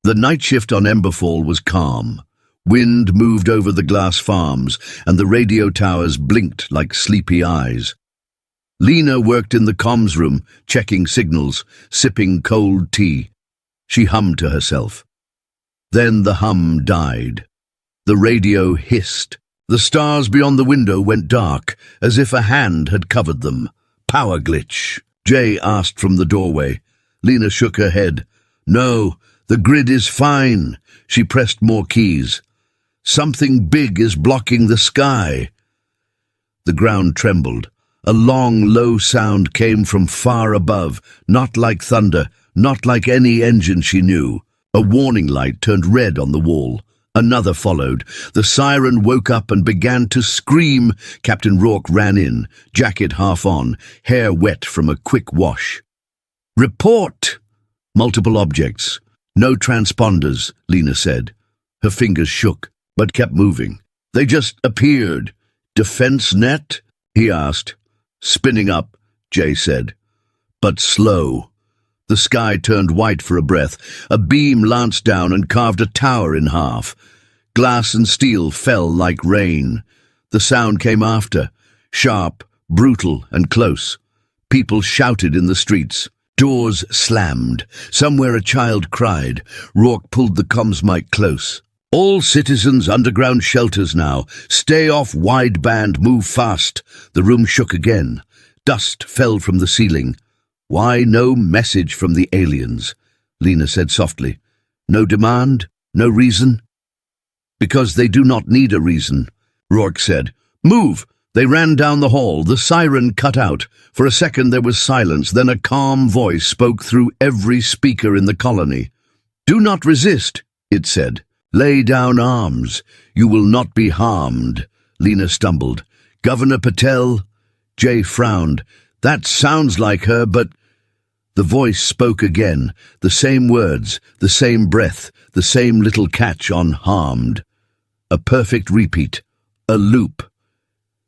The night shift on Emberfall was calm. Wind moved over the glass farms, and the radio towers blinked like sleepy eyes. Lena worked in the comms room, checking signals, sipping cold tea. She hummed to herself. Then the hum died. The radio hissed. The stars beyond the window went dark, as if a hand had covered them. Power glitch, Jay asked from the doorway. Lena shook her head. No, the grid is fine. She pressed more keys. Something big is blocking the sky. The ground trembled. A long, low sound came from far above, not like thunder, not like any engine she knew. A warning light turned red on the wall. Another followed. The siren woke up and began to scream. Captain Rourke ran in, jacket half on, hair wet from a quick wash. Report! Multiple objects. No transponders, Lena said. Her fingers shook, but kept moving. They just appeared. Defense net? He asked. Spinning up, Jay said. But slow. The sky turned white for a breath. A beam lanced down and carved a tower in half. Glass and steel fell like rain. The sound came after, sharp, brutal, and close. People shouted in the streets. Doors slammed. Somewhere a child cried. Rourke pulled the comms mic close. All citizens underground shelters now. Stay off wideband, move fast. The room shook again. Dust fell from the ceiling. Why no message from the aliens? Lena said softly. No demand? No reason? Because they do not need a reason, Rourke said. Move! They ran down the hall. The siren cut out. For a second there was silence, then a calm voice spoke through every speaker in the colony. Do not resist, it said. Lay down arms. You will not be harmed. Lena stumbled. Governor Patel? Jay frowned. That sounds like her, but... The voice spoke again. The same words, the same breath, the same little catch on harmed. A perfect repeat. A loop.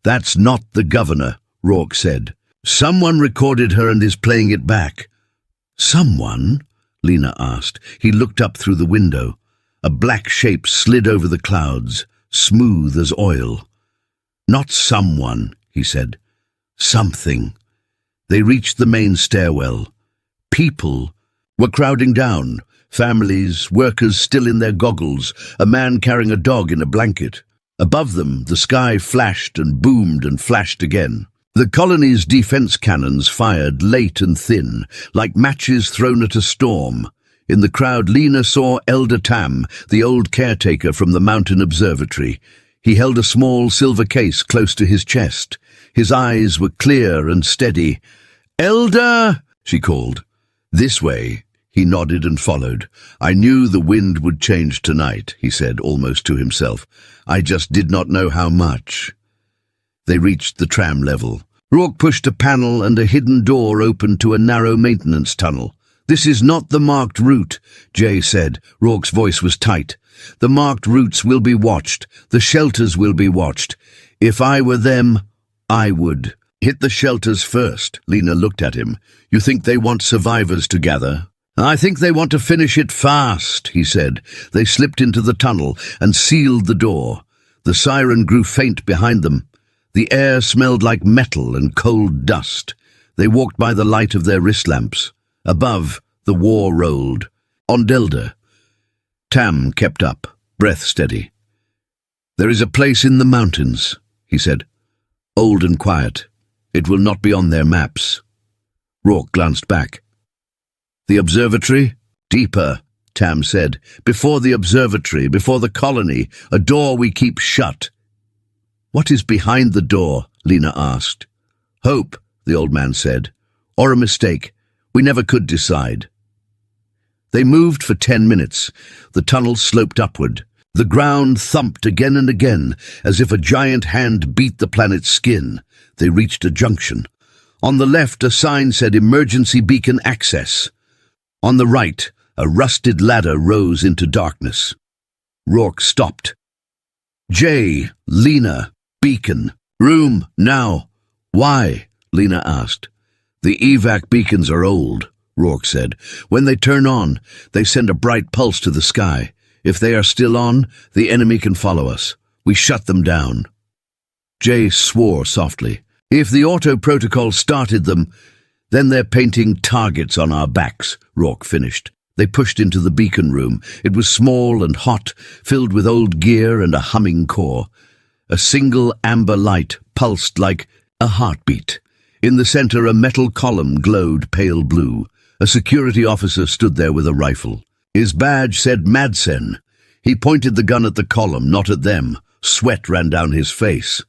That's not the governor, Rourke said. Someone recorded her and is playing it back. Someone? Lena asked. He looked up through the window. A black shape slid over the clouds, smooth as oil. Not someone, he said. Something. They reached the main stairwell. People were crowding down. Families, workers still in their goggles, a man carrying a dog in a blanket. Above them, the sky flashed and boomed and flashed again. The colony's defense cannons fired late and thin, like matches thrown at a storm. In the crowd, Lena saw Elder Tam, the old caretaker from the mountain observatory. He held a small silver case close to his chest. His eyes were clear and steady. Elder, she called. This way. He nodded and followed. I knew the wind would change tonight, he said, almost to himself. I just did not know how much. They reached the tram level. Rourke pushed a panel and a hidden door opened to a narrow maintenance tunnel. This is not the marked route, Jay said. Rourke's voice was tight. The marked routes will be watched. The shelters will be watched. If I were them, I would. Hit the shelters first, Lena looked at him. You think they want survivors to gather? I think they want to finish it fast, he said. They slipped into the tunnel and sealed the door. The siren grew faint behind them. The air smelled like metal and cold dust. They walked by the light of their wrist lamps. Above, the war rolled. On Delda. Tam kept up, breath steady. There is a place in the mountains, he said. Old and quiet. It will not be on their maps. Rourke glanced back. The observatory? Deeper, Tam said. Before the observatory, before the colony, a door we keep shut. What is behind the door? Lena asked. Hope, the old man said. Or a mistake. We never could decide. They moved for 10 minutes. The tunnel sloped upward. The ground thumped again and again, as if a giant hand beat the planet's skin. They reached a junction. On the left, a sign said Emergency Beacon Access. On the right, a rusted ladder rose into darkness. Rourke stopped. Jay, Lena, beacon. Room, now. Why? Lena asked. The evac beacons are old, Rourke said. When they turn on, they send a bright pulse to the sky. If they are still on, the enemy can follow us. We shut them down. Jay swore softly. If the auto protocol started them, then they're painting targets on our backs, Rourke finished. They pushed into the beacon room. It was small and hot, filled with old gear and a humming core. A single amber light pulsed like a heartbeat. In the center, a metal column glowed pale blue. A security officer stood there with a rifle. His badge said Madsen. He pointed the gun at the column, not at them. Sweat ran down his face.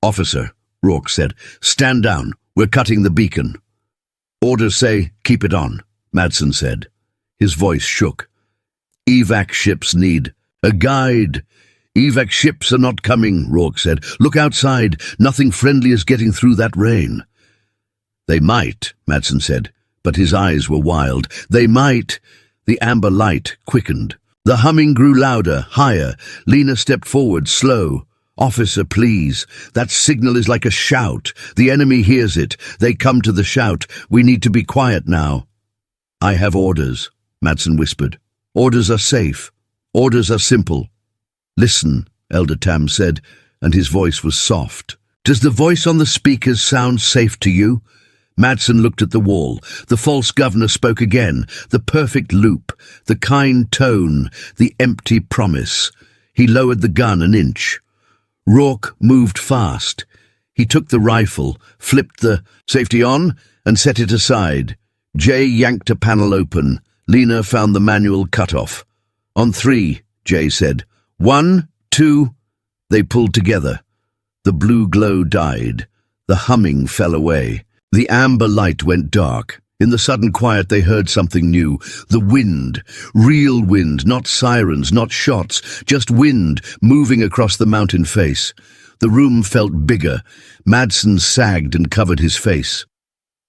"Officer," Rourke said, "stand down. We're cutting the beacon." "Orders say, keep it on," Madsen said. His voice shook. "Evac ships need a guide." "Evac ships are not coming," Rourke said. "Look outside. Nothing friendly is getting through that rain." "They might," Madsen said, but his eyes were wild. "They might." The amber light quickened. The humming grew louder, higher. Lena stepped forward, slow. "Officer, please. That signal is like a shout. The enemy hears it. They come to the shout. We need to be quiet now." "I have orders," Madsen whispered. "Orders are safe. Orders are simple." "Listen," Elder Tam said, and his voice was soft. "Does the voice on the speakers sound safe to you?" Madsen looked at the wall. The false governor spoke again. The perfect loop, the kind tone, the empty promise. He lowered the gun an inch. Rourke moved fast. He took the rifle, flipped the safety on, and set it aside. Jay yanked a panel open. Lena found the manual cutoff. "On 3, Jay said. 1, 2, They pulled together. The blue glow died. The humming fell away. The amber light went dark. In the sudden quiet they heard something new. The wind. Real wind, not sirens, not shots, just wind moving across the mountain face. The room felt bigger. Madsen sagged and covered his face.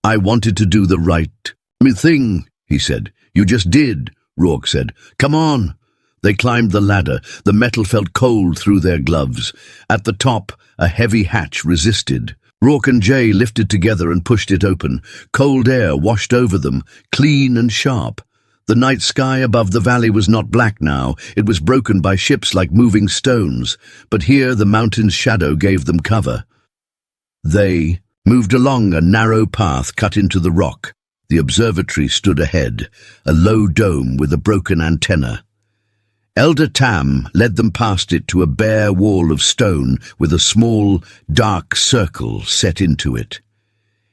"I wanted to do the right thing," he said. "You just did," Rourke said. "Come on." They climbed the ladder. The metal felt cold through their gloves. At the top, a heavy hatch resisted. Rourke and Jay lifted together and pushed it open. Cold air washed over them, clean and sharp. The night sky above the valley was not black now. It was broken by ships like moving stones. But here the mountain's shadow gave them cover. They moved along a narrow path cut into the rock. The observatory stood ahead, a low dome with a broken antenna. Elder Tam led them past it to a bare wall of stone with a small, dark circle set into it.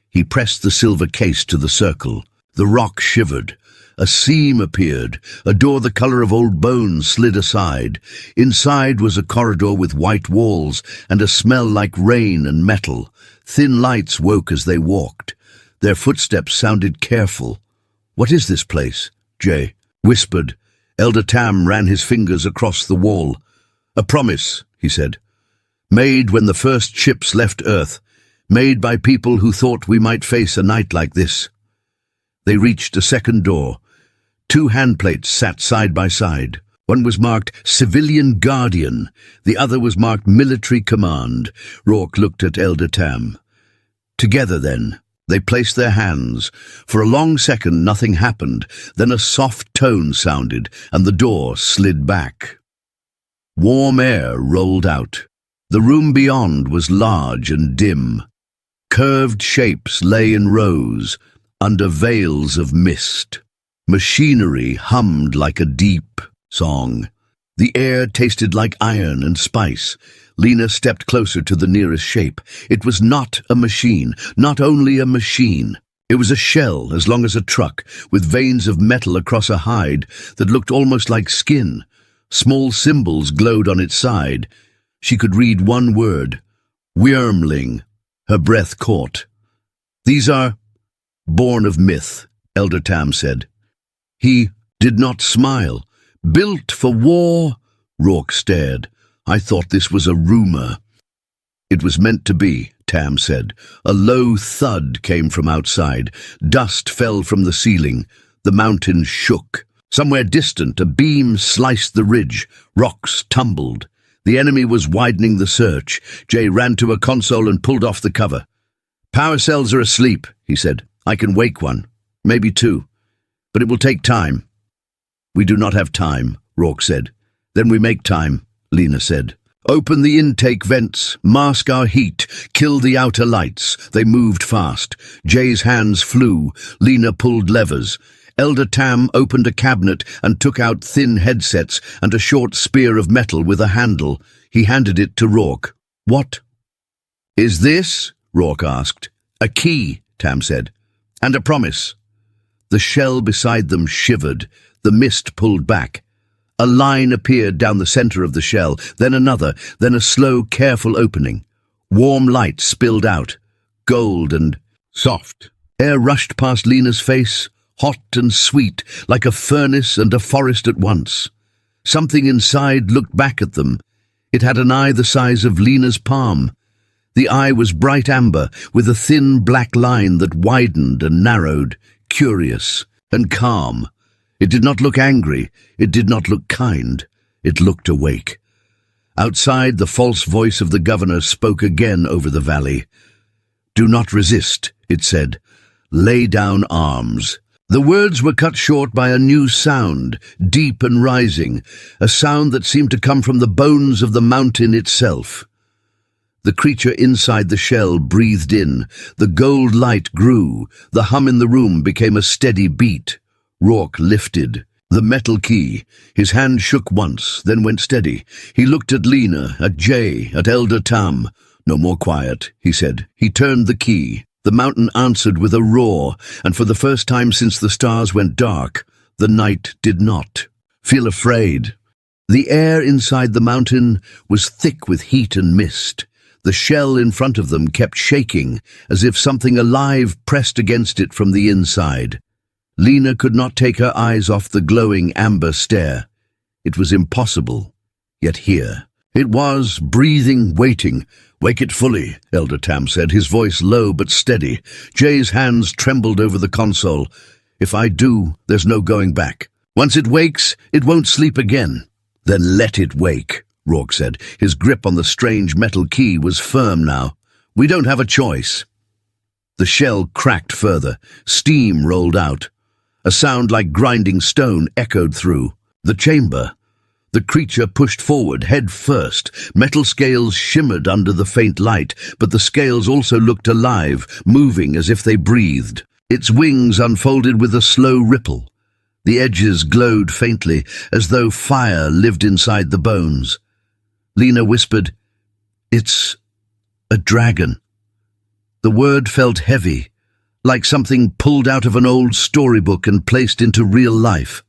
He pressed the silver case to the circle. The rock shivered. A seam appeared. A door the color of old bones slid aside. Inside was a corridor with white walls and a smell like rain and metal. Thin lights woke as they walked. Their footsteps sounded careful. "What is this place?" Jay whispered. Elder Tam ran his fingers across the wall. "A promise," he said. "Made when the first ships left Earth. Made by people who thought we might face a night like this." They reached a second door. 2 handplates sat side by side. One was marked Civilian Guardian. The other was marked Military Command. Rourke looked at Elder Tam. "Together, then." They placed their hands. For a long second nothing happened. Then a soft tone sounded, and the door slid back. Warm air rolled out. The room beyond was large and dim. Curved shapes lay in rows, under veils of mist. Machinery hummed like a deep song. The air tasted like iron and spice. Lena stepped closer to the nearest shape. It was not a machine, not only a machine. It was a shell as long as a truck, with veins of metal across a hide that looked almost like skin. Small symbols glowed on its side. She could read one word, Wyrmling. Her breath caught. "These are born of myth," Elder Tam said. He did not smile. "Built for war?" Rourke stared. "I thought this was a rumor." "It was meant to be," Tam said. A low thud came from outside. Dust fell from the ceiling. The mountain shook. Somewhere distant, a beam sliced the ridge. Rocks tumbled. The enemy was widening the search. Jay ran to a console and pulled off the cover. "Power cells are asleep," he said. "I can wake one." maybe 2. But it will take time. We do not have time, Rourke said. Then we make time, Lena said. Open the intake vents, mask our heat, kill the outer lights. They moved fast. Jay's hands flew. Lena pulled levers. Elder Tam opened a cabinet and took out thin headsets and a short spear of metal with a handle. He handed it to Rourke. What is this? Rourke asked. A key, Tam said. And a promise. The shell beside them shivered. The mist pulled back. A line appeared down the center of the shell, then another, then a slow, careful opening. Warm light spilled out, gold and soft. Air rushed past Lena's face, hot and sweet, like a furnace and a forest at once. Something inside looked back at them. It had an eye the size of Lena's palm. The eye was bright amber, with a thin black line that widened and narrowed, curious and calm. It did not look angry. It did not look kind. It looked awake. Outside, the false voice of the governor spoke again over the valley. Do not resist, it said. Lay down arms. The words were cut short by a new sound, deep and rising, a sound that seemed to come from the bones of the mountain itself. The creature inside the shell breathed in. The gold light grew. The hum in the room became a steady beat. Rourke lifted the metal key. His hand shook once, then went steady. He looked at Lena, at Jay, at Elder Tam. No more quiet, he said. He turned the key. The mountain answered with a roar, and for the first time since the stars went dark, the night did not feel afraid. The air inside the mountain was thick with heat and mist. The shell in front of them kept shaking, as if something alive pressed against it from the inside. Lena could not take her eyes off the glowing amber stare. It was impossible, yet here. It was, breathing, waiting. Wake it fully, Elder Tam said, his voice low but steady. Jay's hands trembled over the console. If I do, there's no going back. Once it wakes, it won't sleep again. Then let it wake, Rourke said. His grip on the strange metal key was firm now. We don't have a choice. The shell cracked further. Steam rolled out. A sound like grinding stone echoed through the chamber. The creature pushed forward, head first. Metal scales shimmered under the faint light, but the scales also looked alive, moving as if they breathed. Its wings unfolded with a slow ripple. The edges glowed faintly, as though fire lived inside the bones. Lena whispered, "It's a dragon." The word felt heavy, like something pulled out of an old storybook and placed into real life.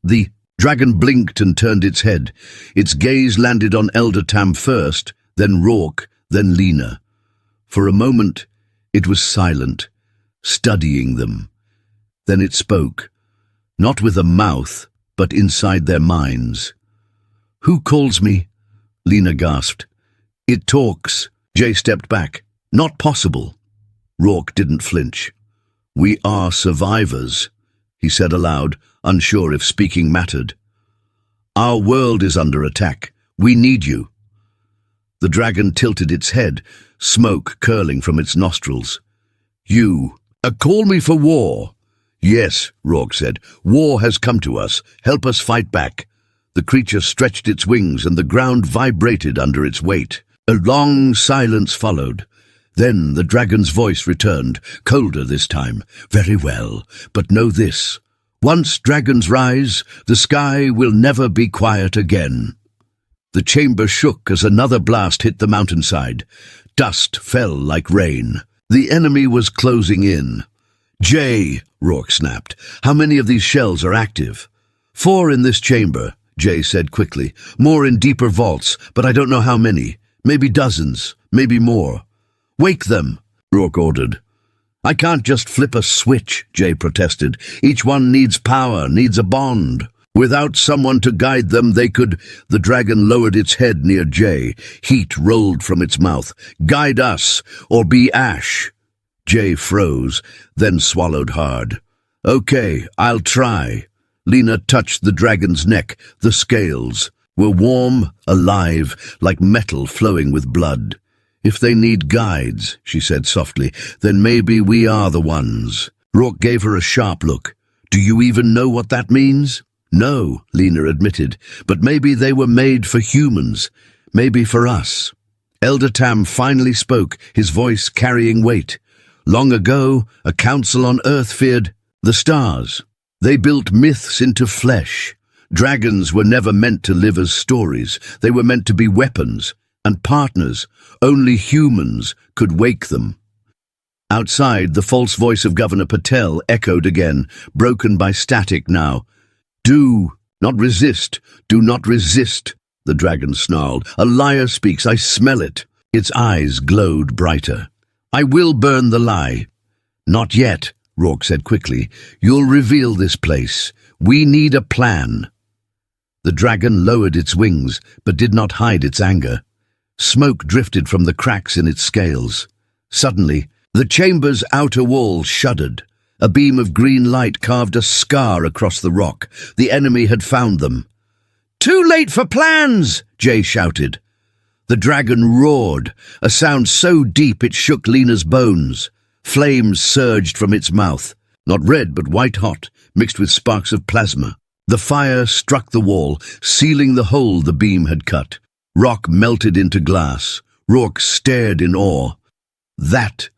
The dragon blinked and turned its head. Its gaze landed on Elder Tam first, then Rourke, then Lena. For a moment, it was silent, studying them. Then it spoke, not with a mouth, but inside their minds. "Who calls me?" Lena gasped. "It talks." Jay stepped back. "Not possible." Rourke didn't flinch. "We are survivors," he said aloud, unsure if speaking mattered. "Our world is under attack. We need you." The dragon tilted its head, smoke curling from its nostrils. "You, call me for war." "Yes," Rourke said. "War has come to us. Help us fight back." The creature stretched its wings and the ground vibrated under its weight. A long silence followed. Then the dragon's voice returned, colder this time. "Very well, but know this. Once dragons rise, the sky will never be quiet again." The chamber shook as another blast hit the mountainside. Dust fell like rain. The enemy was closing in. "Jay," Rourke snapped, "how many of these shells are active?" "4 in this chamber," Jay said quickly. "More in deeper vaults, but I don't know how many. Maybe dozens, maybe more." "Wake them," Rourke ordered. "I can't just flip a switch," Jay protested. "Each one needs power, needs a bond. Without someone to guide them, they could—" The dragon lowered its head near Jay. Heat rolled from its mouth. "Guide us, or be ash." Jay froze, then swallowed hard. "Okay, I'll try." Lena touched the dragon's neck. The scales were warm, alive, like metal flowing with blood. "If they need guides," she said softly, "then maybe we are the ones." Rourke gave her a sharp look. Do you even know what that means? No, Lena admitted, but maybe they were made for humans. Maybe for us. Elder Tam finally spoke, his voice carrying weight. Long ago, a council on Earth feared the stars. They built myths into flesh. Dragons were never meant to live as stories. They were meant to be weapons and partners. Only humans could wake them. Outside, the false voice of Governor Patel echoed again, broken by static now. Do not resist. Do not resist, the dragon snarled. A liar speaks. I smell it. Its eyes glowed brighter. I will burn the lie. Not yet, Rourke said quickly. You'll reveal this place. We need a plan. The dragon lowered its wings, but did not hide its anger. Smoke drifted from the cracks in its scales. Suddenly, the chamber's outer wall shuddered. A beam of green light carved a scar across the rock. The enemy had found them. Too late for plans, Jay shouted. The dragon roared, a sound so deep it shook Lena's bones. Flames surged from its mouth, not red but white-hot, mixed with sparks of plasma. The fire struck the wall, sealing the hole the beam had cut. Rock melted into glass. Rourke stared in awe. That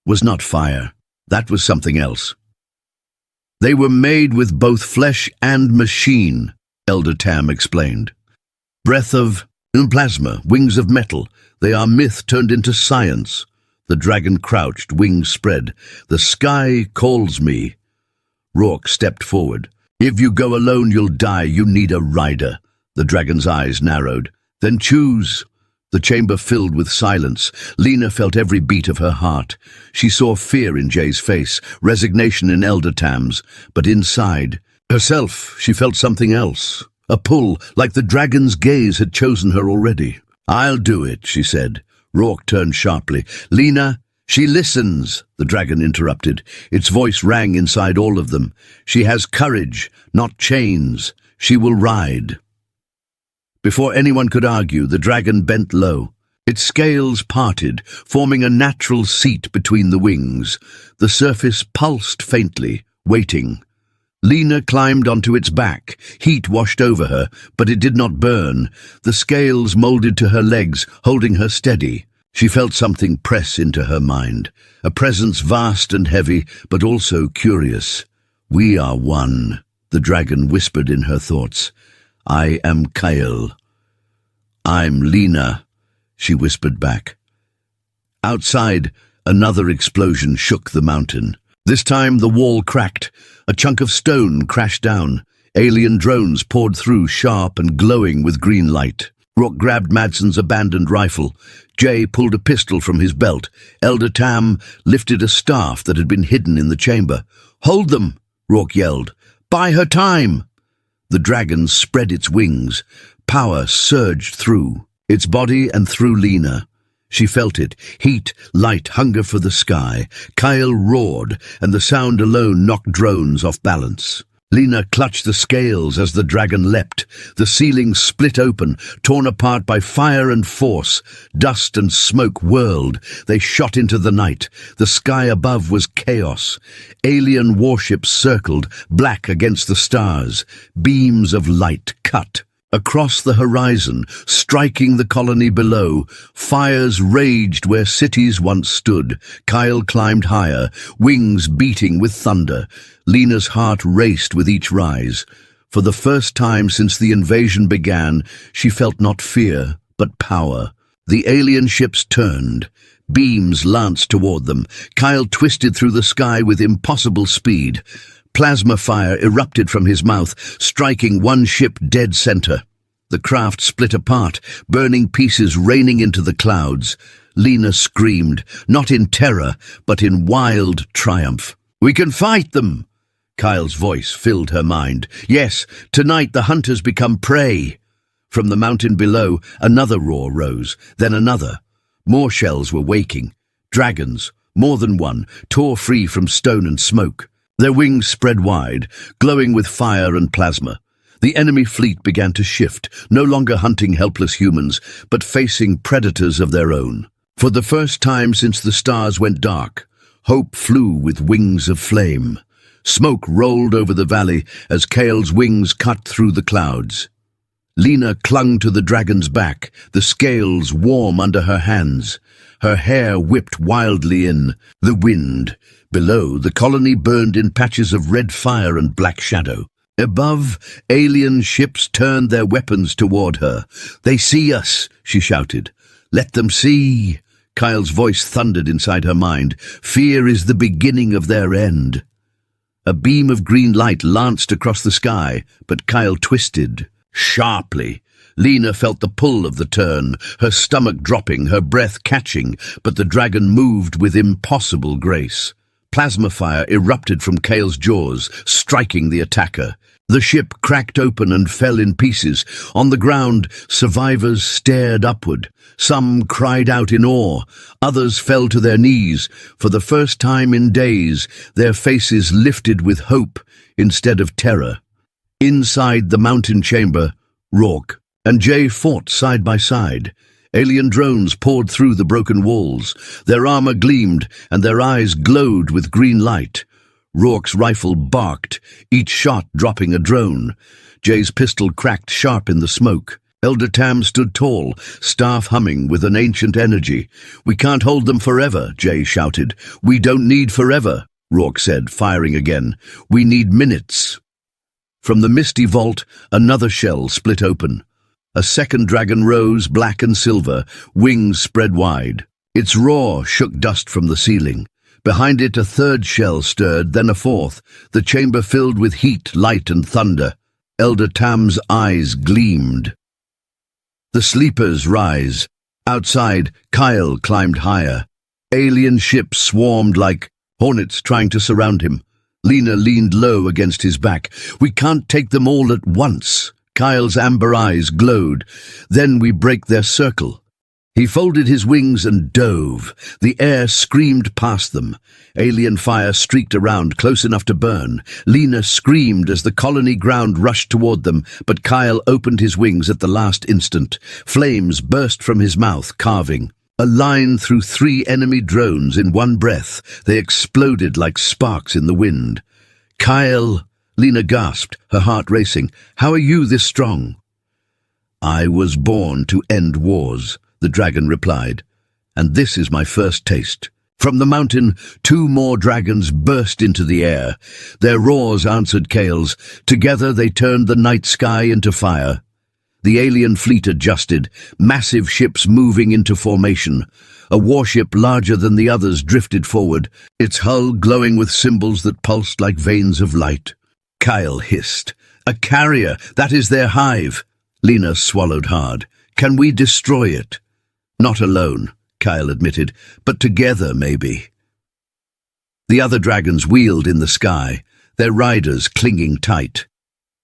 was not fire. That was something else. They were made with both flesh and machine, Elder Tam explained. Breath of plasma, wings of metal. They are myth turned into science. The dragon crouched, wings spread. The sky calls me. Rourke stepped forward. If you go alone, you'll die. You need a rider. The dragon's eyes narrowed. Then choose. The chamber filled with silence. Lena felt every beat of her heart. She saw fear in Jay's face, resignation in Elder Tam's, but inside herself she felt something else. A pull, like the dragon's gaze had chosen her already. I'll do it, she said. Rourke turned sharply. Lena, she listens, the dragon interrupted. Its voice rang inside all of them. She has courage, not chains. She will ride. Before anyone could argue, the dragon bent low. Its scales parted, forming a natural seat between the wings. The surface pulsed faintly, waiting. Lena climbed onto its back. Heat washed over her, but it did not burn. The scales molded to her legs, holding her steady. She felt something press into her mind, a presence vast and heavy, but also curious. We are one, the dragon whispered in her thoughts. I am Kyle. I'm Lena, she whispered back. Outside, another explosion shook the mountain. This time the wall cracked. A chunk of stone crashed down. Alien drones poured through, sharp and glowing with green light. Rourke grabbed Madsen's abandoned rifle. Jay pulled a pistol from his belt. Elder Tam lifted a staff that had been hidden in the chamber. Hold them, Rourke yelled. Buy her time. The dragon spread its wings. Power surged through its body and through Lena. She felt it. Heat, light, hunger for the sky. Kyle roared, and the sound alone knocked drones off balance. Lena clutched the scales as the dragon leapt. The ceiling split open, torn apart by fire and force. Dust and smoke whirled. They shot into the night. The sky above was chaos. Alien warships circled, black against the stars. Beams of light cut across the horizon, striking the colony below. Fires raged where cities once stood. Kyle climbed higher, wings beating with thunder. Lena's heart raced with each rise. For the first time since the invasion began, she felt not fear, but power. The alien ships turned. Beams lanced toward them. Kyle twisted through the sky with impossible speed. Plasma fire erupted from his mouth, striking one ship dead center. The craft split apart, burning pieces raining into the clouds. Lena screamed, not in terror, but in wild triumph. We can fight them! Kyle's voice filled her mind. Yes, tonight the hunters become prey. From the mountain below, another roar rose, then another. More shells were waking. Dragons, more than one, tore free from stone and smoke. Their wings spread wide, glowing with fire and plasma. The enemy fleet began to shift, no longer hunting helpless humans, but facing predators of their own. For the first time since the stars went dark, Hope flew with wings of flame. Smoke rolled over the valley as Kale's wings cut through the clouds. Lena clung to the dragon's back, the scales warm under her hands. Her hair whipped wildly in the wind. Below, the colony burned in patches of red fire and black shadow. Above, alien ships turned their weapons toward her. "They see us," she shouted. "Let them see." Kyle's voice thundered inside her mind. "Fear is the beginning of their end." A beam of green light lanced across the sky, but Kyle twisted sharply. Lena felt the pull of the turn, her stomach dropping, her breath catching, but the dragon moved with impossible grace. Plasma fire erupted from Kale's jaws, striking the attacker. The ship cracked open and fell in pieces. On the ground, survivors stared upward. Some cried out in awe. Others fell to their knees. For the first time in days, their faces lifted with hope instead of terror. Inside the mountain chamber, Rourke and Jay fought side by side. Alien drones poured through the broken walls. Their armor gleamed, and their eyes glowed with green light. Rourke's rifle barked, each shot dropping a drone. Jay's pistol cracked sharp in the smoke. Elder Tam stood tall, staff humming with an ancient energy. "We can't hold them forever," Jay shouted. "We don't need forever," Rourke said, firing again. "We need minutes." From the misty vault, another shell split open. A second dragon rose, black and silver, wings spread wide. Its roar shook dust from the ceiling. Behind it, a third shell stirred, then a fourth, the chamber filled with heat, light, and thunder. Elder Tam's eyes gleamed. The sleepers rise. Outside, Kyle climbed higher. Alien ships swarmed like hornets trying to surround him. Lena leaned low against his back. "We can't take them all at once." Kyle's amber eyes glowed. "Then we break their circle." He folded his wings and dove. The air screamed past them. Alien fire streaked around, close enough to burn. Lena screamed as the colony ground rushed toward them, but Kyle opened his wings at the last instant. Flames burst from his mouth, carving a line through 3 enemy drones in one breath. They exploded like sparks in the wind. "Kyle," Lena gasped, her heart racing. "How are you this strong?" "I was born to end wars," the dragon replied, "and this is my first taste." From the mountain, 2 more dragons burst into the air. Their roars answered Kale's. Together they turned the night sky into fire. The alien fleet adjusted, massive ships moving into formation. A warship larger than the others drifted forward, its hull glowing with symbols that pulsed like veins of light. Kyle hissed. "A carrier, that is their hive." Lena swallowed hard. "Can we destroy it?" "Not alone," Kyle admitted, "but together, maybe." The other dragons wheeled in the sky, their riders clinging tight.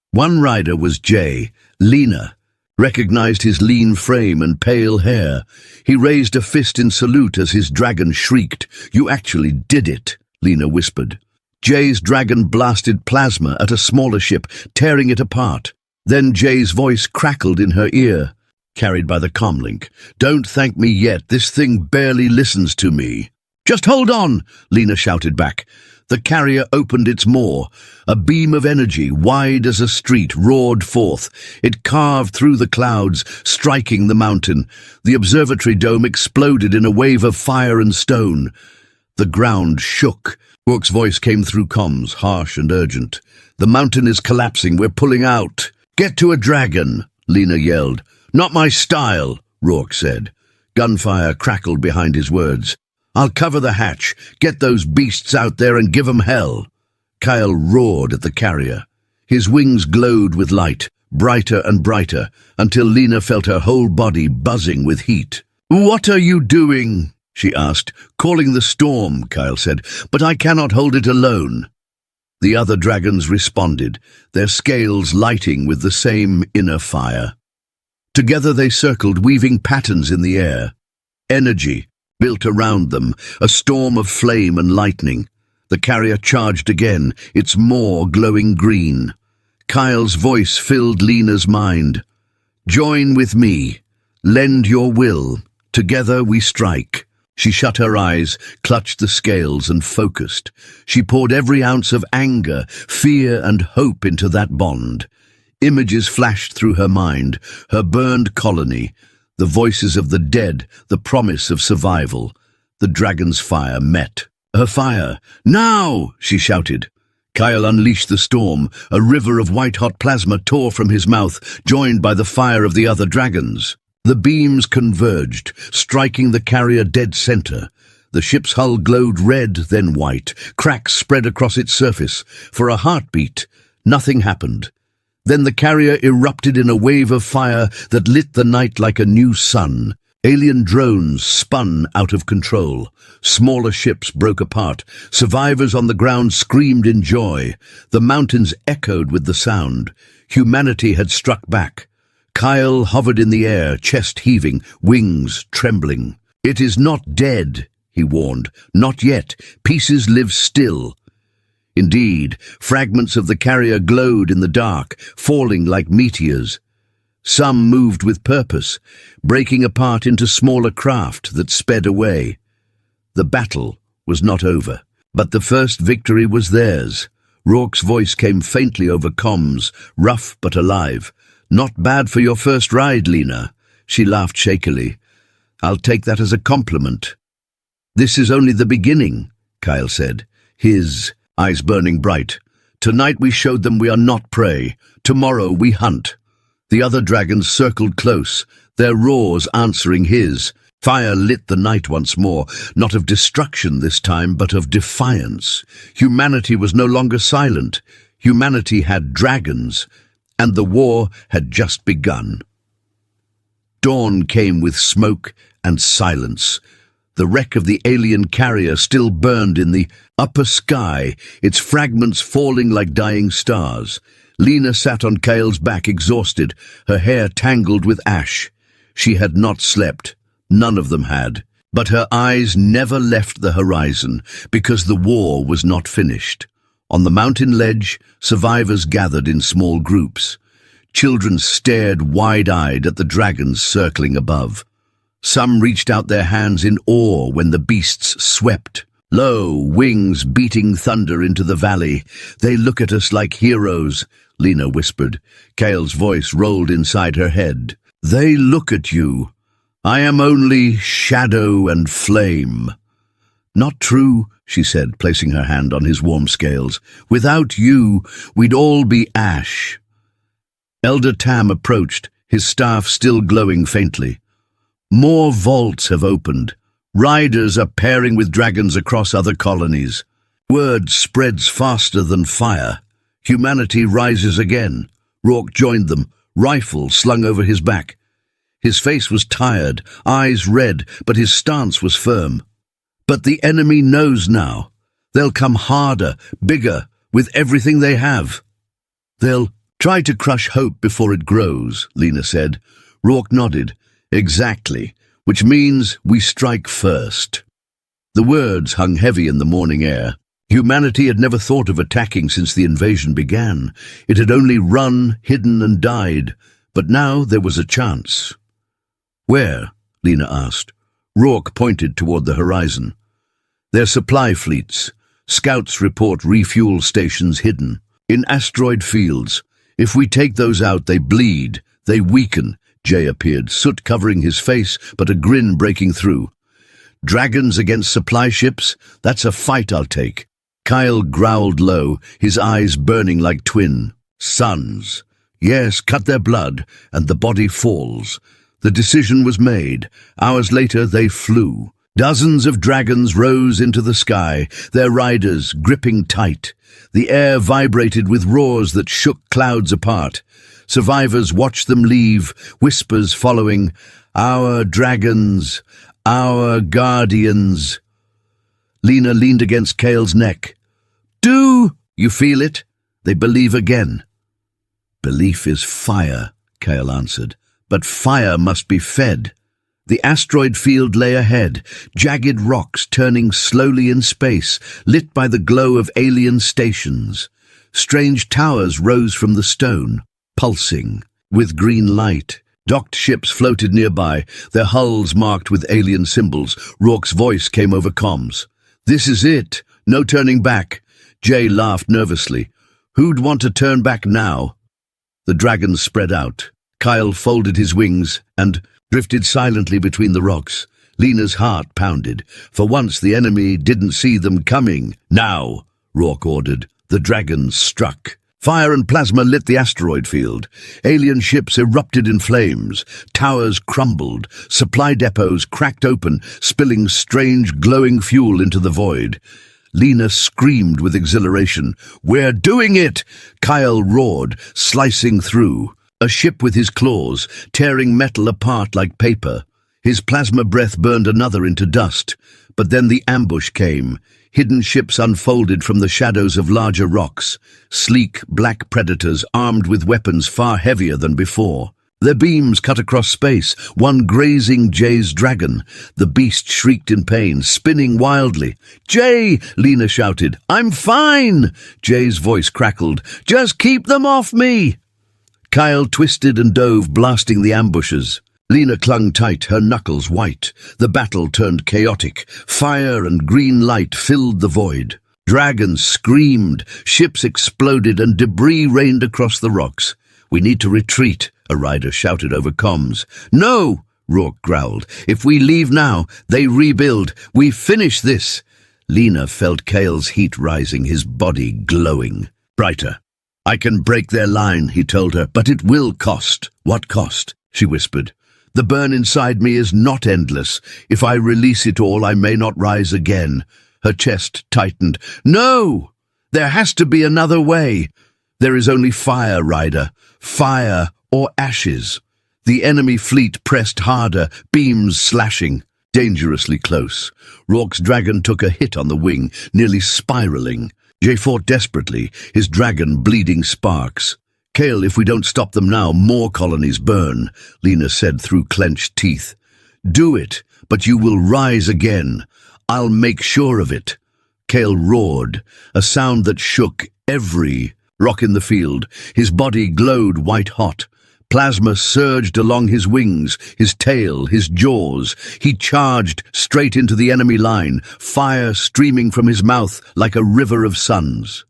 One rider was Jay. Lena recognized his lean frame and pale hair. He raised a fist in salute as his dragon shrieked. "You actually did it," Lena whispered. Jay's dragon blasted plasma at a smaller ship, tearing it apart. Then Jay's voice crackled in her ear, carried by the comlink. "Don't thank me yet, this thing barely listens to me." "Just hold on," Lena shouted back. The carrier opened its maw. A beam of energy, wide as a street, roared forth. It carved through the clouds, striking the mountain. The observatory dome exploded in a wave of fire and stone. The ground shook. Rourke's voice came through comms, harsh and urgent. "The mountain is collapsing, we're pulling out." "Get to a dragon," Lena yelled. "Not my style," Rourke said. Gunfire crackled behind his words. "I'll cover the hatch. Get those beasts out there and give 'em hell." Kyle roared at the carrier. His wings glowed with light, brighter and brighter, until Lena felt her whole body buzzing with heat. "What are you doing?" she asked. "Calling the storm," Kyle said, "but I cannot hold it alone." The other dragons responded, their scales lighting with the same inner fire. Together they circled, weaving patterns in the air. Energy built around them, a storm of flame and lightning. The carrier charged again, its maw glowing green. Kyle's voice filled Lena's mind. "Join with me. Lend your will. Together we strike." She shut her eyes, clutched the scales, and focused. She poured every ounce of anger, fear, and hope into that bond. Images flashed through her mind, her burned colony, the voices of the dead, the promise of survival. The dragon's fire met. Her fire! Now! She shouted. Kyle unleashed the storm. A river of white-hot plasma tore from his mouth, joined by the fire of the other dragons. The beams converged, striking the carrier dead center. The ship's hull glowed red, then white. Cracks spread across its surface. For a heartbeat, nothing happened. Then the carrier erupted in a wave of fire that lit the night like a new sun. Alien drones spun out of control. Smaller ships broke apart. Survivors on the ground screamed in joy. The mountains echoed with the sound. Humanity had struck back. Kyle hovered in the air, chest heaving, wings trembling. "It is not dead," he warned. "Not yet. Pieces live still." Indeed, fragments of the carrier glowed in the dark, falling like meteors. Some moved with purpose, breaking apart into smaller craft that sped away. The battle was not over, but the first victory was theirs. Rourke's voice came faintly over comms, rough but alive. "Not bad for your first ride, Lena." She laughed shakily. "I'll take that as a compliment." "This is only the beginning," Kyle said, his eyes burning bright. "Tonight we showed them we are not prey. Tomorrow we hunt." The other dragons circled close, their roars answering his. Fire lit the night once more, not of destruction this time, but of defiance. Humanity was no longer silent. Humanity had dragons, and the war had just begun. Dawn came with smoke and silence. The wreck of the alien carrier still burned in the upper sky, its fragments falling like dying stars. Lena sat on Kyle's back, exhausted, her hair tangled with ash. She had not slept. None of them had. But her eyes never left the horizon, because the war was not finished. On the mountain ledge, survivors gathered in small groups. Children stared wide-eyed at the dragons circling above. Some reached out their hands in awe when the beasts swept. Lo, wings beating thunder into the valley. "They look at us like heroes," Lena whispered. Kale's voice rolled inside her head. "They look at you. I am only shadow and flame." "Not true," she said, placing her hand on his warm scales. "Without you, we'd all be ash." Elder Tam approached, his staff still glowing faintly. "More vaults have opened. Riders are pairing with dragons across other colonies. Word spreads faster than fire. Humanity rises again." Rourke joined them, rifle slung over his back. His face was tired, eyes red, but his stance was firm. "But the enemy knows now. They'll come harder, bigger, with everything they have." "They'll try to crush hope before it grows," Lena said. Rourke nodded. "Exactly, which means we strike first." The words hung heavy in the morning air. Humanity had never thought of attacking since the invasion began. It had only run, hidden, and died. But now there was a chance. "Where?" Lena asked. Rourke pointed toward the horizon. "They're supply fleets. Scouts report refuel stations hidden. In asteroid fields. If we take those out, they bleed. They weaken." Jay appeared, soot covering his face, but a grin breaking through. "Dragons against supply ships? That's a fight I'll take." Kyle growled low, his eyes burning like twin suns. "Yes, cut their blood, and the body falls." The decision was made. Hours later, they flew. Dozens of dragons rose into the sky, their riders gripping tight. The air vibrated with roars that shook clouds apart. Survivors watched them leave, whispers following, "Our dragons, our guardians." Lena leaned against Kale's neck. "Do you feel it?" They believe again. "Belief is fire," Kale answered, "but fire must be fed." The asteroid field lay ahead, jagged rocks turning slowly in space, lit by the glow of alien stations. Strange towers rose from the stone, pulsing with green light. Docked ships floated nearby, their hulls marked with alien symbols. Rourke's voice came over comms. "This is it. No turning back." Jay laughed nervously. "Who'd want to turn back now?" The dragons spread out. Kyle folded his wings and drifted silently between the rocks. Lena's heart pounded. For once the enemy didn't see them coming. "Now," Rourke ordered. The dragons struck. Fire and plasma lit the asteroid field. Alien ships erupted in flames. Towers crumbled. Supply depots cracked open, spilling strange glowing fuel into the void. Lena screamed with exhilaration. "We're doing it!" Kyle roared, slicing through. A ship with his claws, tearing metal apart like paper. His plasma breath burned another into dust. But then the ambush came. Hidden ships unfolded from the shadows of larger rocks. Sleek, black predators armed with weapons far heavier than before. Their beams cut across space, one grazing Jay's dragon. The beast shrieked in pain, spinning wildly. "Jay!" Lena shouted. "I'm fine!" Jay's voice crackled. "Just keep them off me!" Kyle twisted and dove, blasting the ambushes. Lena clung tight, her knuckles white. The battle turned chaotic. Fire and green light filled the void. Dragons screamed, ships exploded, and debris rained across the rocks. "We need to retreat," a rider shouted over comms. "No," Rourke growled. "If we leave now, they rebuild. We finish this." Lena felt Kale's heat rising, his body glowing. "Brighter. I can break their line," he told her, "but it will cost." "What cost?" she whispered. "The burn inside me is not endless. If I release it all, I may not rise again." Her chest tightened. "No! There has to be another way. There is only fire, Ryder. Fire or ashes." The enemy fleet pressed harder, beams slashing. Dangerously close. Rourke's dragon took a hit on the wing, nearly spiraling. Jay fought desperately, his dragon bleeding sparks. "Kale, if we don't stop them now, more colonies burn," Lena said through clenched teeth. "Do it, but you will rise again. I'll make sure of it." Kale roared, a sound that shook every rock in the field. His body glowed white-hot. Plasma surged along his wings, his tail, his jaws. He charged straight into the enemy line, fire streaming from his mouth like a river of suns.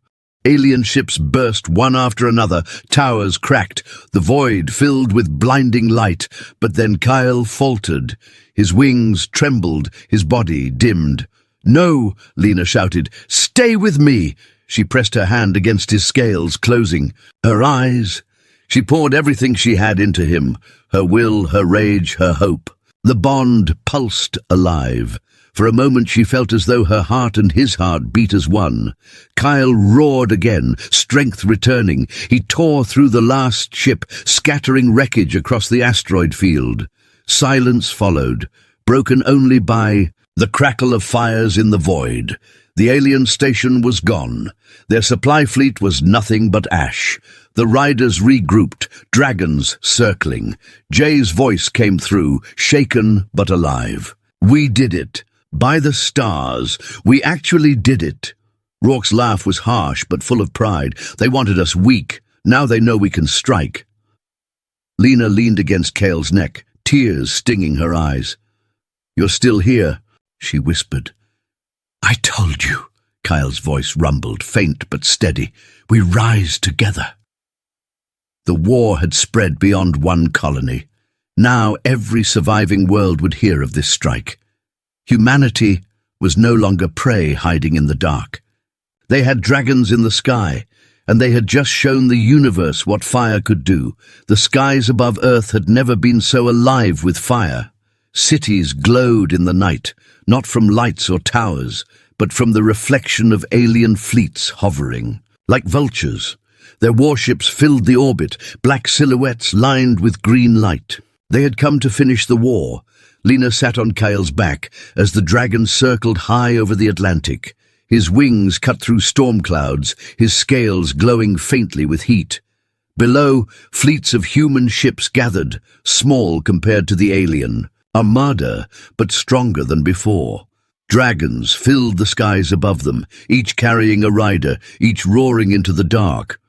Alien ships burst one after another, towers cracked, the void filled with blinding light. But then Kyle faltered. His wings trembled, his body dimmed. "No," Lena shouted. "Stay with me." She pressed her hand against his scales, closing. Her eyes. She poured everything she had into him, her will, her rage, her hope. The bond pulsed alive. For a moment she felt as though her heart and his heart beat as one. Kyle roared again, strength returning. He tore through the last ship, scattering wreckage across the asteroid field. Silence followed, broken only by the crackle of fires in the void. The alien station was gone. Their supply fleet was nothing but ash. The riders regrouped, dragons circling. Jay's voice came through, shaken but alive. "We did it. By the stars, we actually did it." Rourke's laugh was harsh but full of pride. "They wanted us weak. Now they know we can strike." Lena leaned against Kale's neck, tears stinging her eyes. "You're still here," she whispered. "I told you," Kyle's voice rumbled, faint but steady. "We rise together." The war had spread beyond one colony. Now every surviving world would hear of this strike. Humanity was no longer prey hiding in the dark. They had dragons in the sky, and they had just shown the universe what fire could do. The skies above Earth had never been so alive with fire. Cities glowed in the night, not from lights or towers, but from the reflection of alien fleets hovering. Like vultures, their warships filled the orbit, black silhouettes lined with green light. They had come to finish the war. Lena sat on Kyle's back as the dragon circled high over the Atlantic. His wings cut through storm clouds, his scales glowing faintly with heat. Below, fleets of human ships gathered, small compared to the alien. Armada, but stronger than before. Dragons filled the skies above them, each carrying a rider, each roaring into the dark.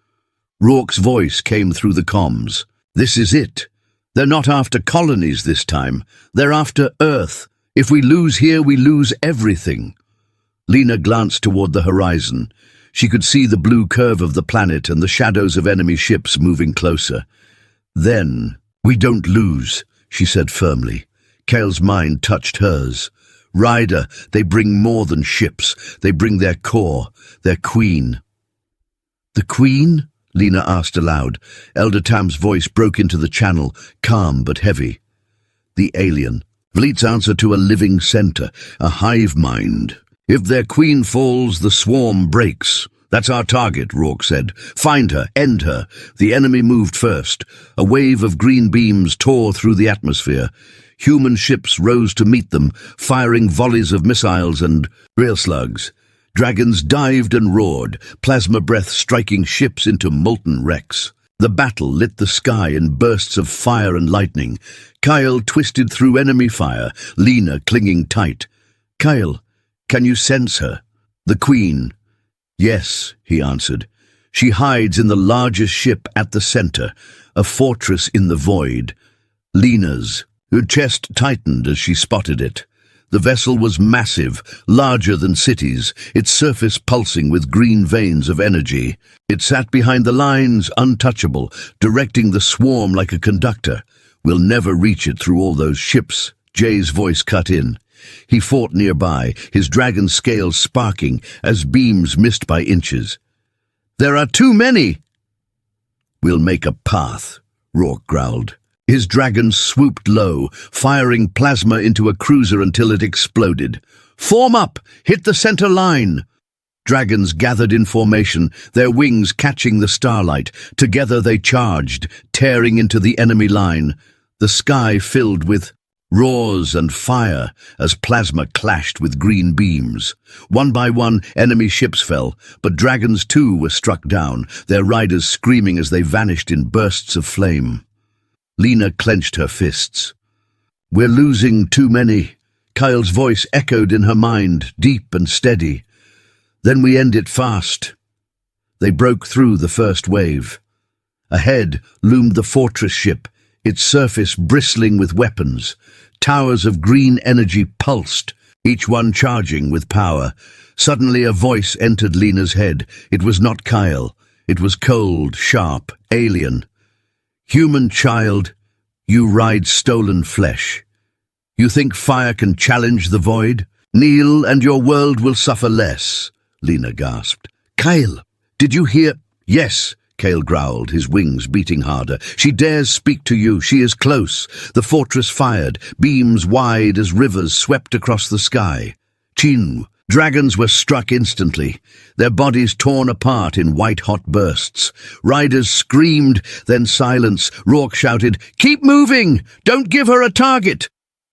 Rourke's voice came through the comms. "This is it. They're not after colonies this time. They're after Earth. If we lose here, we lose everything. Lena glanced toward the horizon. She could see the blue curve of the planet and the shadows of enemy ships moving closer. Then, we don't lose, she said firmly. Kale's mind touched hers. Ryder, they bring more than ships. They bring their core, their queen. The queen? Lena asked aloud. Elder Tam's voice broke into the channel, calm but heavy. The alien. Vliet's answer to a living center, a hive mind. If their queen falls, the swarm breaks. That's our target, Rourke said. Find her, end her. The enemy moved first. A wave of green beams tore through the atmosphere. Human ships rose to meet them, firing volleys of missiles and rail slugs. Dragons dived and roared, plasma breath striking ships into molten wrecks. The battle lit the sky in bursts of fire and lightning. Kyle twisted through enemy fire, Lena clinging tight. Kyle, can you sense her? The queen. Yes, he answered. She hides in the largest ship at the center, a fortress in the void. Lena's. Her chest tightened as she spotted it. The vessel was massive, larger than cities, its surface pulsing with green veins of energy. It sat behind the lines, untouchable, directing the swarm like a conductor. We'll never reach it through all those ships, Jay's voice cut in. He fought nearby, his dragon scales sparking as beams missed by inches. There are too many! We'll make a path, Rourke growled. His dragon swooped low, firing plasma into a cruiser until it exploded. Form up! Hit the center line! Dragons gathered in formation, their wings catching the starlight. Together they charged, tearing into the enemy line. The sky filled with roars and fire as plasma clashed with green beams. One by one, enemy ships fell, but dragons too were struck down, their riders screaming as they vanished in bursts of flame. Lena clenched her fists. We're losing too many. Kyle's voice echoed in her mind, deep and steady. Then we end it fast. They broke through the first wave. Ahead loomed the fortress ship, its surface bristling with weapons. Towers of green energy pulsed, each one charging with power. Suddenly a voice entered Lena's head. It was not Kyle. It was cold, sharp, alien. Human child, you ride stolen flesh. You think fire can challenge the void? Kneel and your world will suffer less, Lena gasped. Kyle, did you hear? Yes, Kale growled, his wings beating harder. She dares speak to you. She is close. The fortress fired. Beams wide as rivers swept across the sky. Chin. Dragons were struck instantly, their bodies torn apart in white-hot bursts. Riders screamed, then silence. Rourke shouted, "Keep moving! Don't give her a target!"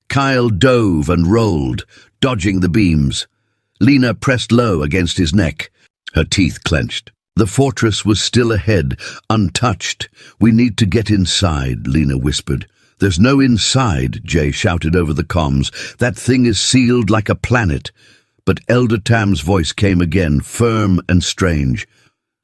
Kyle dove and rolled, dodging the beams. Lena pressed low against his neck. Her teeth clenched. The fortress was still ahead, untouched. We need to get inside, Lena whispered. There's no inside, Jay shouted over the comms. That thing is sealed like a planet. But Elder Tam's voice came again, firm and strange.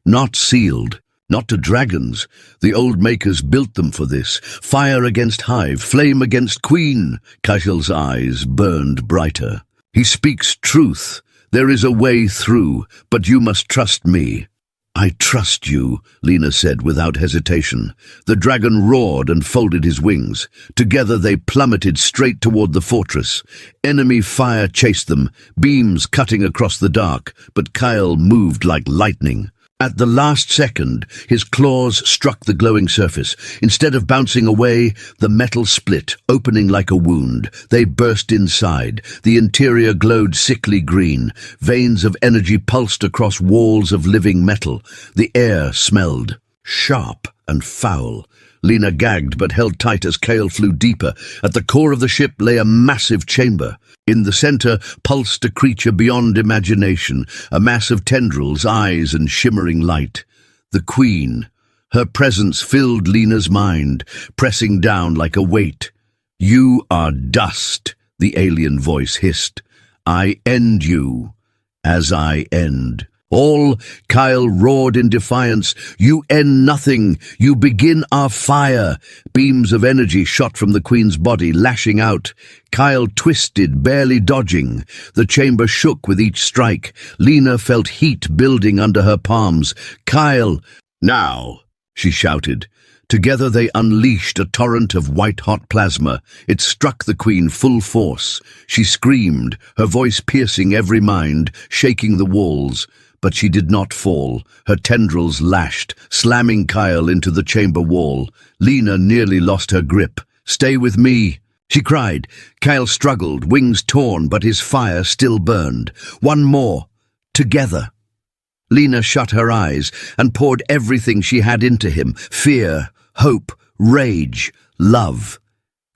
Not sealed, not to dragons. The old makers built them for this. Fire against hive, flame against queen. Casual's eyes burned brighter. He speaks truth. There is a way through, but you must trust me. I trust you, Lena said without hesitation. The dragon roared and folded his wings. Together they plummeted straight toward the fortress. Enemy fire chased them, beams cutting across the dark, but Kyle moved like lightning. At the last second, his claws struck the glowing surface. Instead of bouncing away, the metal split, opening like a wound. They burst inside. The interior glowed sickly green. Veins of energy pulsed across walls of living metal. The air smelled sharp and foul. Lena gagged but held tight as Kale flew deeper. At the core of the ship lay a massive chamber. In the center pulsed a creature beyond imagination, a mass of tendrils, eyes, and shimmering light. The Queen. Her presence filled Lena's mind, pressing down like a weight. You are dust, the alien voice hissed. I end you, as I end All, Kyle roared in defiance. You end nothing. You begin our fire. Beams of energy shot from the queen's body, lashing out. Kyle twisted, barely dodging. The chamber shook with each strike. Lena felt heat building under her palms. Kyle, now, she shouted. Together they unleashed a torrent of white-hot plasma. It struck the queen full force. She screamed, her voice piercing every mind, shaking the walls. But she did not fall. Her tendrils lashed, slamming Kyle into the chamber wall. Lena nearly lost her grip. Stay with me, she cried. Kyle struggled, wings torn, but his fire still burned. One more. Together. Lena shut her eyes and poured everything she had into him. Fear, hope, rage, love.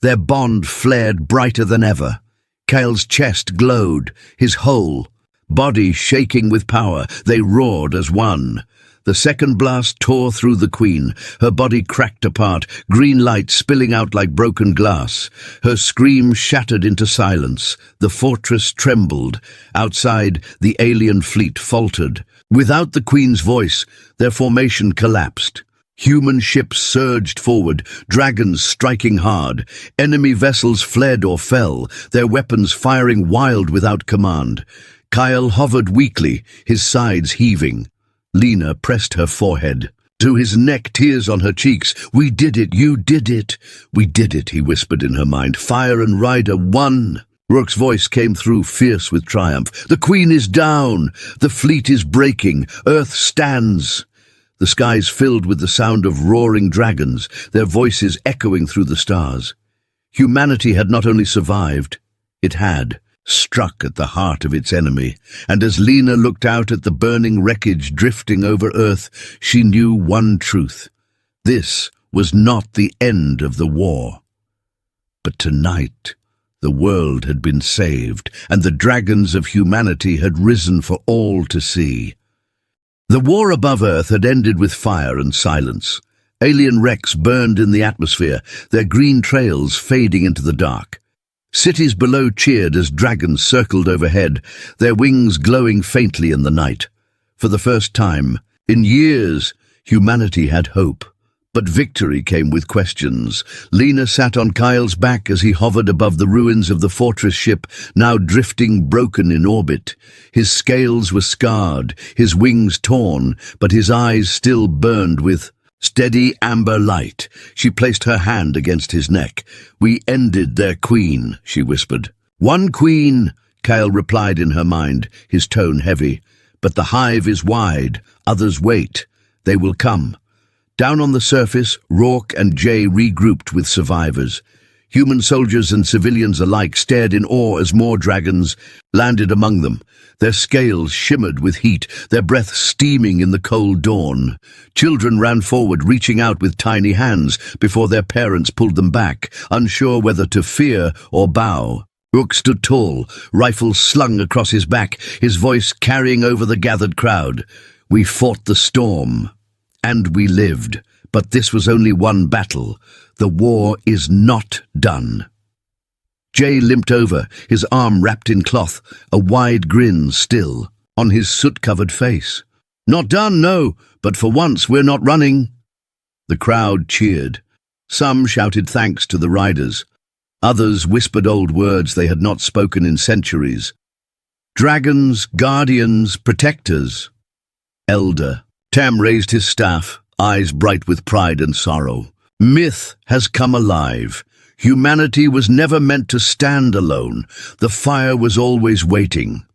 Their bond flared brighter than ever. Kyle's chest glowed, his whole body shaking with power. They roared as one. The second blast tore through the queen. Her body cracked apart, green light spilling out like broken glass. Her scream shattered into silence. The fortress trembled. Outside, the alien fleet faltered. Without the queen's voice, their formation collapsed. Human ships surged forward, dragons striking hard. Enemy vessels fled or fell, their weapons firing wild without command. Kyle hovered weakly, his sides heaving. Lena pressed her forehead. To his neck, tears on her cheeks. We did it, you did it. We did it, he whispered in her mind. Fire and Ryder won. Rourke's voice came through, fierce with triumph. The queen is down. The fleet is breaking. Earth stands. The skies filled with the sound of roaring dragons, their voices echoing through the stars. Humanity had not only survived, it had struck at the heart of its enemy, and as Lena looked out at the burning wreckage drifting over Earth, she knew one truth. This was not the end of the war. But tonight, the world had been saved, and the dragons of humanity had risen for all to see. The war above Earth had ended with fire and silence. Alien wrecks burned in the atmosphere, their green trails fading into the dark. Cities below cheered as dragons circled overhead, their wings glowing faintly in the night. For the first time, in years, humanity had hope. But victory came with questions. Lena sat on Kyle's back as he hovered above the ruins of the fortress ship, now drifting broken in orbit. His scales were scarred, his wings torn, but his eyes still burned with steady amber light. She placed her hand against his neck. We ended their queen, she whispered. One queen, Kyle replied in her mind, his tone heavy. But the hive is wide. Others wait. They will come. Down on the surface, Rourke and Jay regrouped with survivors. Human soldiers and civilians alike stared in awe as more dragons landed among them. Their scales shimmered with heat, their breath steaming in the cold dawn. Children ran forward, reaching out with tiny hands before their parents pulled them back, unsure whether to fear or bow. Rourke stood tall, rifle slung across his back, his voice carrying over the gathered crowd. We fought the storm, and we lived, but this was only one battle. The war is not done. Jay limped over, his arm wrapped in cloth, a wide grin still on his soot-covered face. Not done, no, but for once we're not running. The crowd cheered. Some shouted thanks to the riders. Others whispered old words they had not spoken in centuries. Dragons, guardians, protectors. Elder. Tam raised his staff, eyes bright with pride and sorrow. Myth has come alive. Humanity was never meant to stand alone. The fire was always waiting.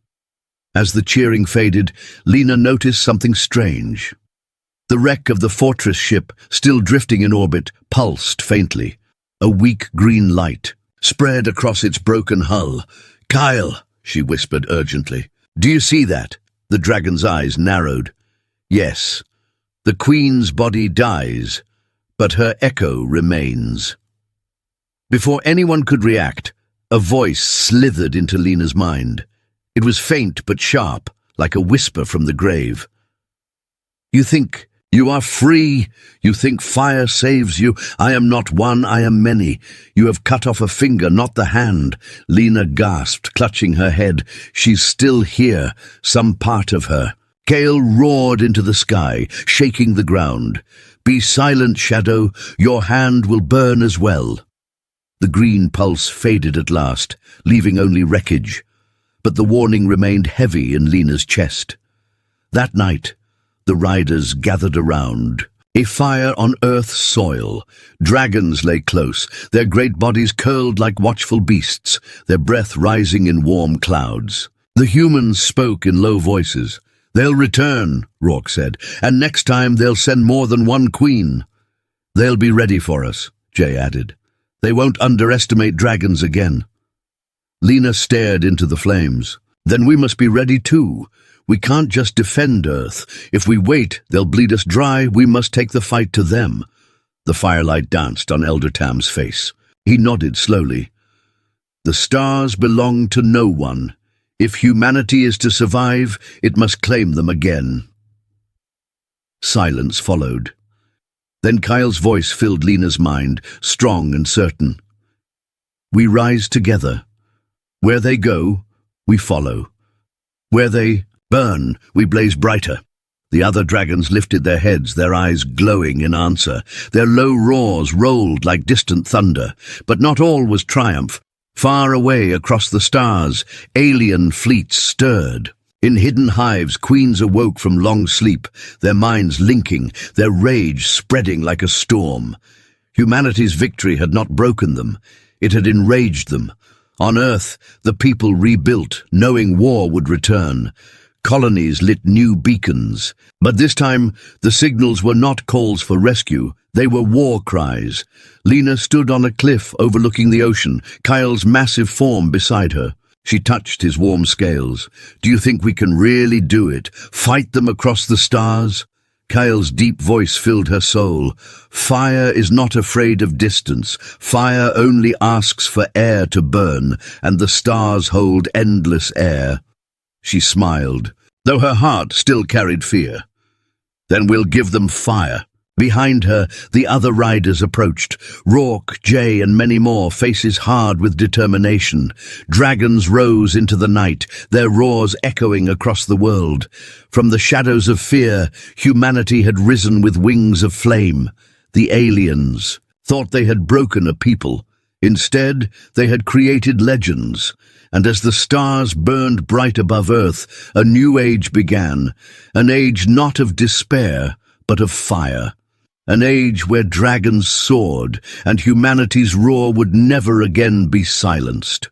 As the cheering faded, Lena noticed something strange. The wreck of the fortress ship, still drifting in orbit, pulsed faintly. A weak green light spread across its broken hull. Kyle, she whispered urgently. Do you see that? The dragon's eyes narrowed. Yes. The queen's body dies, but her echo remains. Before anyone could react, a voice slithered into Lena's mind. It was faint but sharp, like a whisper from the grave. You think you are free. You think fire saves you. I am not one, I am many. You have cut off a finger, not the hand. Lena gasped, clutching her head. She's still here, some part of her. Gale roared into the sky, shaking the ground. "Be silent, Shadow, your hand will burn as well." The green pulse faded at last, leaving only wreckage, but the warning remained heavy in Lena's chest. That night, the riders gathered around. A fire on Earth's soil. Dragons lay close, their great bodies curled like watchful beasts, their breath rising in warm clouds. The humans spoke in low voices. "They'll return," Rourke said, "and next time they'll send more than one queen." "They'll be ready for us," Jay added. "They won't underestimate dragons again." Lena stared into the flames. "Then we must be ready too. We can't just defend Earth. If we wait, they'll bleed us dry. We must take the fight to them." The firelight danced on Elder Tam's face. He nodded slowly. "The stars belong to no one. If humanity is to survive, it must claim them again." Silence followed. Then Kyle's voice filled Lena's mind, strong and certain. "We rise together. Where they go, we follow. Where they burn, we blaze brighter." The other dragons lifted their heads, their eyes glowing in answer. Their low roars rolled like distant thunder, but not all was triumph. Far away across the stars, alien fleets stirred. In hidden hives, queens awoke from long sleep, their minds linking, their rage spreading like a storm. Humanity's victory had not broken them, it had enraged them. On Earth, the people rebuilt, knowing war would return. Colonies lit new beacons. But this time, the signals were not calls for rescue, they were war cries. Lena stood on a cliff overlooking the ocean, Kyle's massive form beside her. She touched his warm scales. "Do you think we can really do it? Fight them across the stars?" Kyle's deep voice filled her soul. "Fire is not afraid of distance. Fire only asks for air to burn, and the stars hold endless air." She smiled, though her heart still carried fear. "Then we'll give them fire." Behind her, the other riders approached. Rourke, Jay, and many more, faces hard with determination. Dragons rose into the night, their roars echoing across the world. From the shadows of fear, humanity had risen with wings of flame. The aliens thought they had broken a people. Instead, they had created legends. And as the stars burned bright above Earth, a new age began. An age not of despair, but of fire. An age where dragons soared, and humanity's roar would never again be silenced.